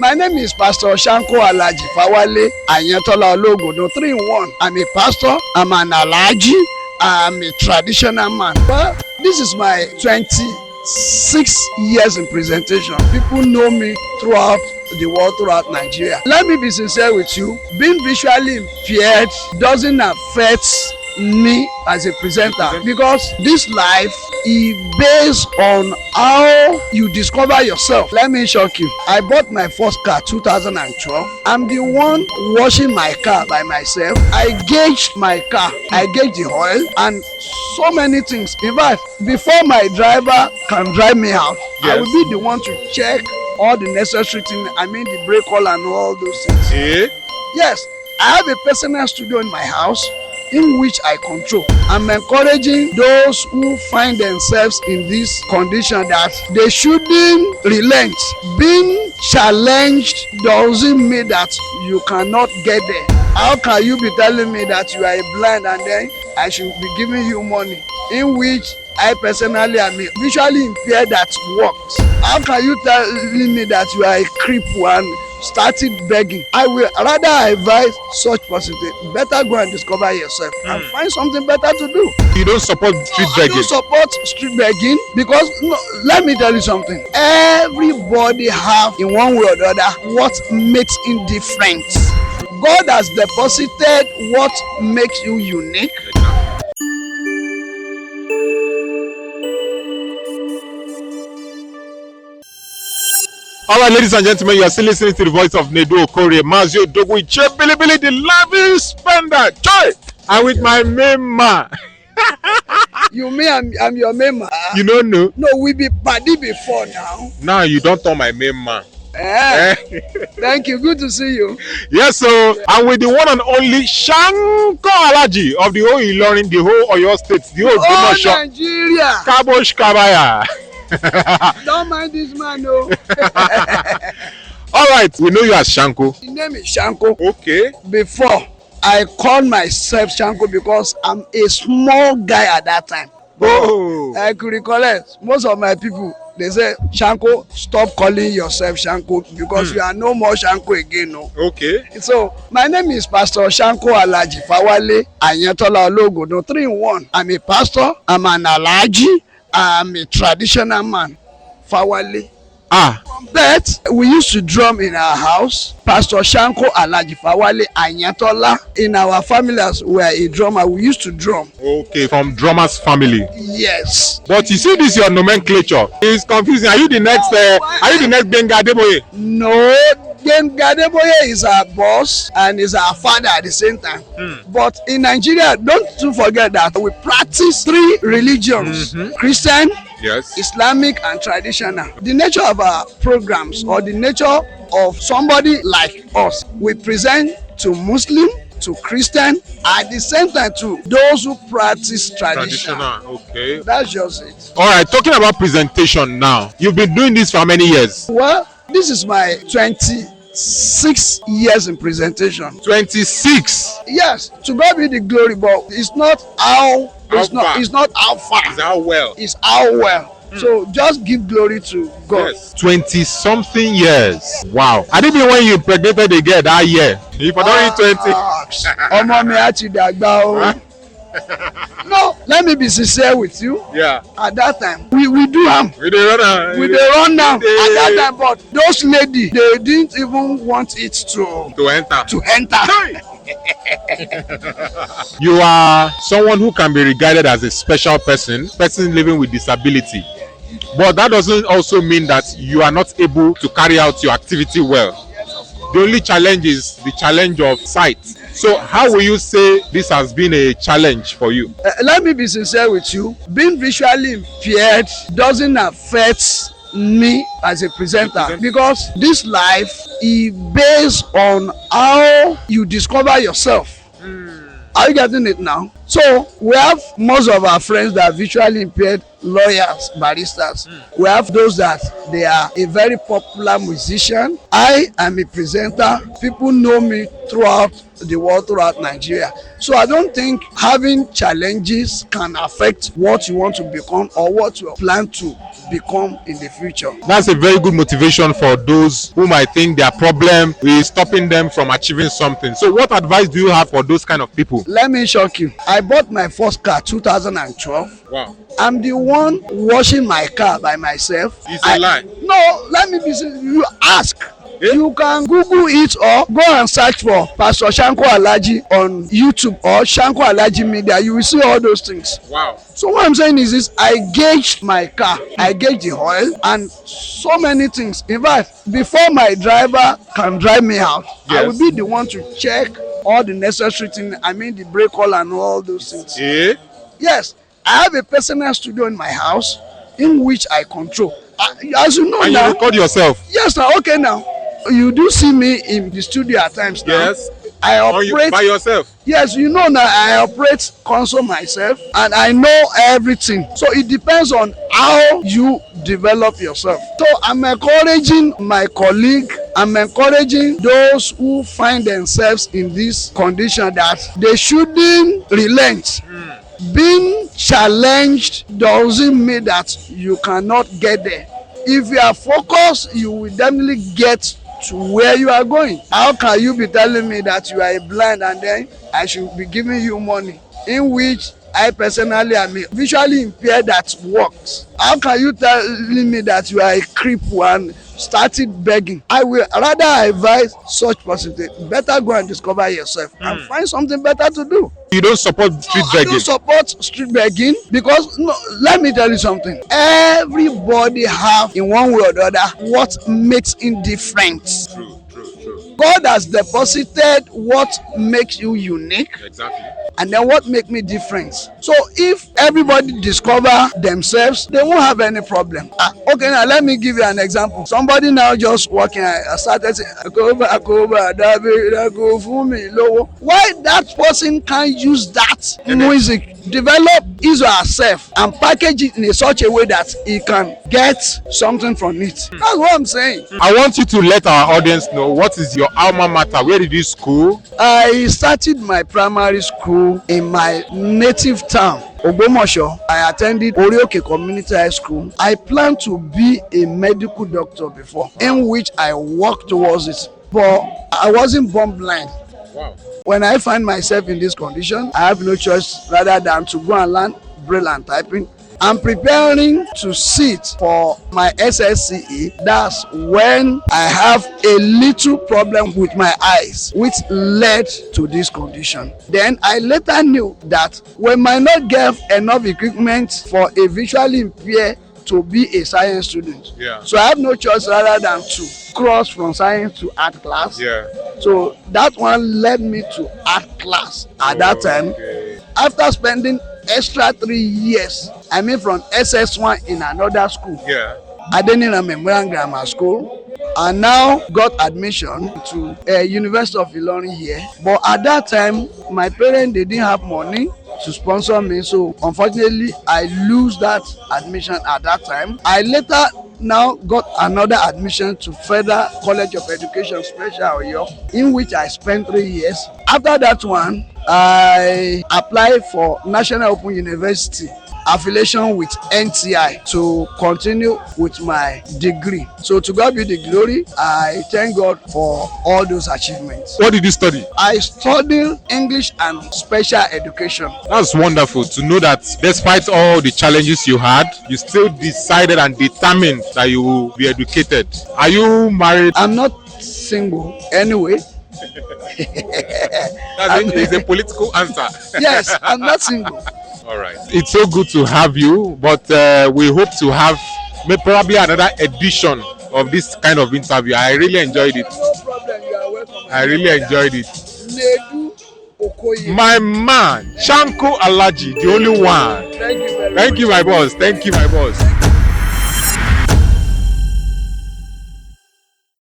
My name is Pastor Shanko Alhaji Fawale Ayantola Ologodo 3-in-1. I'm a pastor, I'm an Alhaji, I'm a traditional man. Well, this is my 26 years in presentation. People know me throughout the world, throughout Nigeria. Let me be sincere with you. Being visually impaired doesn't affect me as a presenter, because this life is based on how you discover yourself. Let me shock you. I bought my first car 2012. I'm the one washing my car by myself. I gauged my car, I gauged the oil and so many things. In fact, before my driver can drive me out, yes, I will be the one to check all the necessary things. I mean the brake oil and all those things. Yes, I have a personal studio in my house in which I control. I'm encouraging those who find themselves in this condition that they shouldn't relent. Being challenged doesn't mean that you cannot get there. How can you be telling me that you are a blind and then I should be giving you money, in which I personally am visually impaired that works? How can you telling me that you are a cripple and started begging? I will rather advise such person, better go and discover yourself and find something better to do. You don't support street begging? I don't support street begging because let me tell you something. Everybody have in one way or the other what makes him different. God has deposited what makes you unique. All right, ladies and gentlemen, you are still listening to the voice of NeduOkorie, Mazio Dogui, Billy, the loving spender, joy, and with my main man. You mean I'm your main man? You don't know? No, we be party before now. Now you don't turn my main man. Thank you. Good to see you. Yes, so I'm with the one and only Shanko Alhaji of the whole Ilorin, the whole Oyo State, the whole Nigeria. Kabosh Kabaya. Don't mind this man, no. All right, we know you as Shanko. His name is Shanko. Okay. Before, I called myself Shanko because I'm a small guy at that time. Oh. I could recollect most of my people. They say, Shanko, stop calling yourself Shanko because you are no more Shanko again. No. Okay. So, my name is Pastor Shanko Alhaji Fawale Ayantola Ologodo 3-in-1. I'm a pastor, I'm an Alhaji, I'm a traditional man. Fawale. But we used to drum in our house. Pastor Shanko Alhaji Fawale Ayantola. In our family, as we are a drummer, we used to drum. Okay, from drummer's family. Yes. But you see this your nomenclature. It's confusing. Are you the next Benga Adeboye? No, Benga Adeboye is our boss and is our father at the same time. But in Nigeria, don't you forget that we practice 3 religions. Christian, yes, Islamic and traditional. The nature of our programs or the nature of somebody like us, we present to Muslim, to Christian, at the same time to those who practice traditional. Okay. That's just it. All right, talking about presentation now. You've been doing this for how many years? Well, this is my 26 years in presentation. 26? Yes, to God be the glory, but it's not how it's not how far. It's how well. It's how well. So just give glory to God. Yes. 20-something years. Wow. I didn't mean when you impregnated the girl that year. If I don't reach 20. Ọmọ mi á ti dàgbà o. No, let me be sincere with you. Yeah. At that time, we do am. We dey run now. At that time, but those ladies, they didn't even want it to enter. You are someone who can be regarded as a special person living with disability. But that doesn't also mean that you are not able to carry out your activity well. The only challenge is the challenge of sight. So how will you say this has been a challenge for you? Let me be sincere with you. Being visually impaired doesn't affect me as a presenter because this life is based on how you discover yourself. Are you getting it now? So we have most of our friends that are visually impaired lawyers, baristas. We have those that they are a very popular musician. I am a presenter. People know me throughout the world, throughout Nigeria. So I don't think having challenges can affect what you want to become or what you plan to become in the future. That's a very good motivation for those who might think their problem is stopping them from achieving something. So what advice do you have for those kind of people? Let me shock you. I bought my first car 2012. Wow. I'm the one washing my car by myself. It's a lie. No, let me be serious. You ask. You can Google it or go and search for Pastor Shanko Alhaji on YouTube or Shanko Alhaji Media. You will see all those things. Wow. So what I'm saying is this: I gauged my car, I gauged the oil, and so many things. In fact, before my driver can drive me out, I will be the one to check all the necessary things. I mean, the brake oil and all those things. Yes, I have a personal studio in my house in which I control. As you know, and now, you record yourself? Yes, now. Okay, now. You do see me in the studio at times now. Yes. I operate by yourself. Yes, you know now I operate console myself and I know everything. So it depends on how you develop yourself. So I'm encouraging my colleague, I'm encouraging those who find themselves in this condition that they shouldn't relent. Being challenged doesn't mean that you cannot get there. If you are focused, you will definitely get to where you are going. How can you be telling me that you are a blind and then I should be giving you money, in which I personally am visually impaired that works? How can you telling me that you are a cripple and started begging? I will rather advise such person to better go and discover yourself and find something better to do. You don't support street begging? I don't support street begging because, no, let me tell you something. Everybody have, in one way or the other, what makes him different. True. God has deposited what makes you unique. Exactly. And then what make me different. So if everybody discover themselves, they won't have any problem. Okay, now let me give you an example. Somebody now just walking, I started saying, why that person can't use that music, develop his or herself and package it in such a way that he can get something from it. That's what I'm saying. I want you to let our audience know, what is your alma mater? Where did you school? I started my primary school in my native town, Ogbomoso. I attended Orioke Community High School. I planned to be a medical doctor before, in which I worked towards it, but I wasn't born blind. Wow. When I find myself in this condition, I have no choice rather than to go and learn braille and typing. I'm preparing to sit for my SSCE. That's when I have a little problem with my eyes, which led to this condition. Then I later knew that we might not get enough equipment for a visually impaired to be a science student. Yeah. So I have no choice rather than to cross from science to art class. Yeah. So that one led me to art class at that time. Okay. After spending extra 3 years, I mean from SS1 in another school. Yeah. Adenina Memorial Grammar School. I now got admission to University of Ilorin here. But at that time, my parents, they didn't have money to sponsor me. So unfortunately, I lose that admission at that time. I later now got another admission to Federal College of Education, Special Oyo, in which I spent 3 years. After that one, I applied for National Open University affiliation with NTI to continue with my degree. So to God be the glory. I thank God for all those achievements. What did you study? I studied English and special education. That's wonderful to know that despite all the challenges you had, you still decided and determined that you will be educated. Are you married? I'm not single anyway. It's a political answer. Yes, I'm not single. All right. It's so good to have you, but we hope to have probably another edition of this kind of interview. I really enjoyed it. No problem, you are welcome. I really enjoyed it. NeduOkorie. My man, Shanko Alhaji, the only one. Thank you very much. Thank you, my boss. Thank you, my boss.